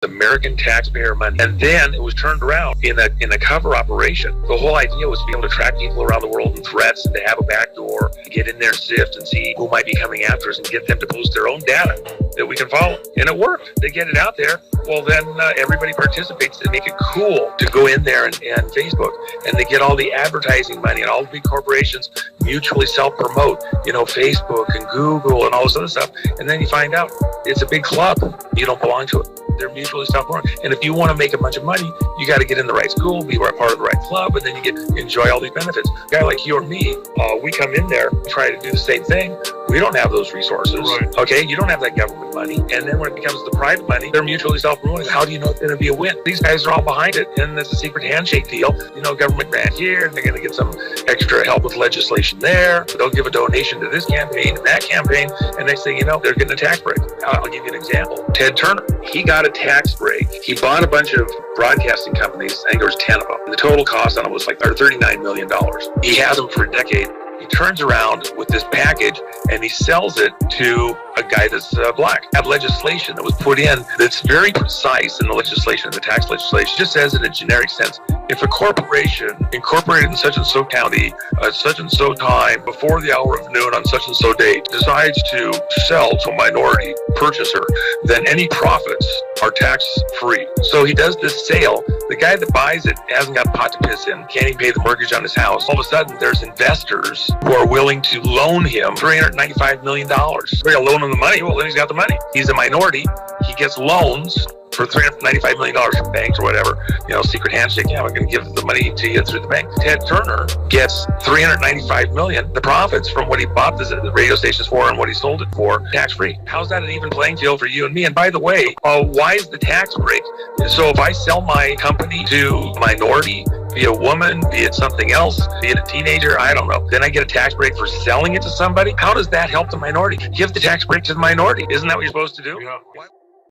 American taxpayer money. And then it was turned around in a cover operation. The whole idea was to be able to track people around the world and threats, and to have a backdoor, get in there, sift, and see who might be coming after us, and get them to post their own data that we can follow. And it worked. They get it out there. Well, then everybody participates. They make it cool to go in there and Facebook, and they get all the advertising money, and all the big corporations mutually self-promote, Facebook and Google and all this other stuff. And then you find out it's a big club. You don't belong to it. They're mutually self-promoting. And if you want to make a bunch of money, you got to get in the right school, be a part of the right club, and then you enjoy all these benefits. A guy like you or me, we come in there, try to do the same thing. We don't have those resources. Right. Okay, you don't have that government money. And then when it becomes the private money, they're mutually self-promoting. How do you know it's going to be a win? These guys are all behind it, and it's a secret handshake deal. Government grant here, they're going to get some extra help with legislation there. They'll give a donation to this campaign and that campaign, and next thing you know, they're getting a tax break. I'll give you an example. Ted Turner, he got a tax break. He bought a bunch of broadcasting companies. I think there was 10 of them. The total cost on it was like $39 million. He has them for a decade. He turns around with this package and he sells it to a guy that's black. Have legislation that was put in that's very precise in the legislation, the tax legislation, just says in a generic sense, if a corporation incorporated in such and so county, such and so time, before the hour of noon on such and so date, decides to sell to a minority purchaser, then any profits are tax free. So he does this sale. The guy that buys it hasn't got a pot to piss in, can't even pay the mortgage on his house. All of a sudden, there's investors who are willing to loan him $395 million. They're going to loan him the money. Well, then he's got the money. He's a minority. He gets loans for $395 million from banks or whatever, secret handshake. Yeah, we're going to give the money to you through the bank. Ted Turner gets $395 million, the profits from what he bought the radio stations for and what he sold it for, tax-free. How's that an even playing field for you and me? And by the way, why is the tax break? So if I sell my company to a minority, be it a woman, be it something else, be it a teenager, I don't know, then I get a tax break for selling it to somebody? How does that help the minority? Give the tax break to the minority. Isn't that what you're supposed to do? Yeah.